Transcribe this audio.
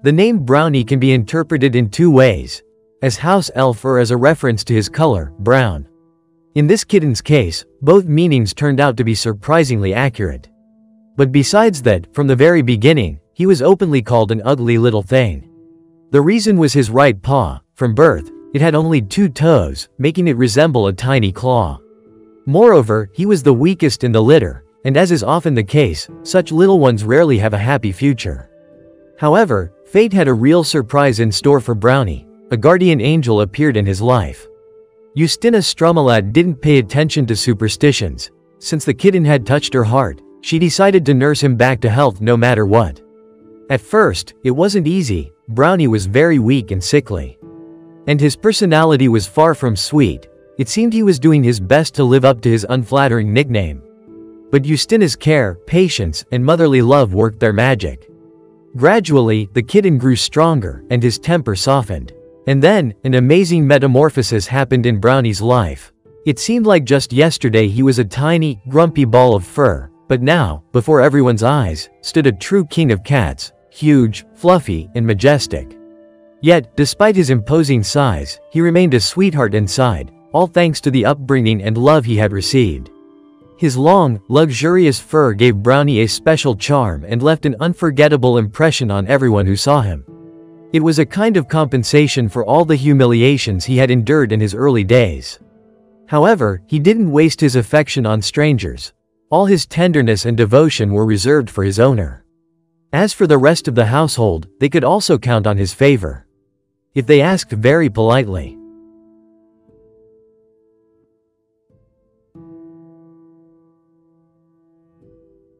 The name Brownie can be interpreted in two ways: as house elf or as a reference to his color, brown. In this kitten's case, both meanings turned out to be surprisingly accurate. But besides that, from the very beginning, he was openly called an ugly little thing. The reason was his right paw. From birth, it had only 2 toes, making it resemble a tiny claw. Moreover, he was the weakest in the litter, and as is often the case, such little ones rarely have a happy future. However, fate had a real surprise in store for Brownie. A guardian angel appeared in his life. Justina Strumelat didn't pay attention to superstitions. Since the kitten had touched her heart, she decided to nurse him back to health no matter what. At first, it wasn't easy. Brownie was very weak and sickly. And his personality was far from sweet. It seemed he was doing his best to live up to his unflattering nickname. But Justina's care, patience, and motherly love worked their magic. Gradually, the kitten grew stronger, and his temper softened. And then, an amazing metamorphosis happened in Brownie's life. It seemed like just yesterday he was a tiny, grumpy ball of fur, but now, before everyone's eyes, stood a true king of cats, huge, fluffy, and majestic. Yet, despite his imposing size, he remained a sweetheart inside, all thanks to the upbringing and love he had received. His long, luxurious fur gave Brownie a special charm and left an unforgettable impression on everyone who saw him. It was a kind of compensation for all the humiliations he had endured in his early days. However, he didn't waste his affection on strangers. All his tenderness and devotion were reserved for his owner. As for the rest of the household, they could also count on his favor. If they asked very politely,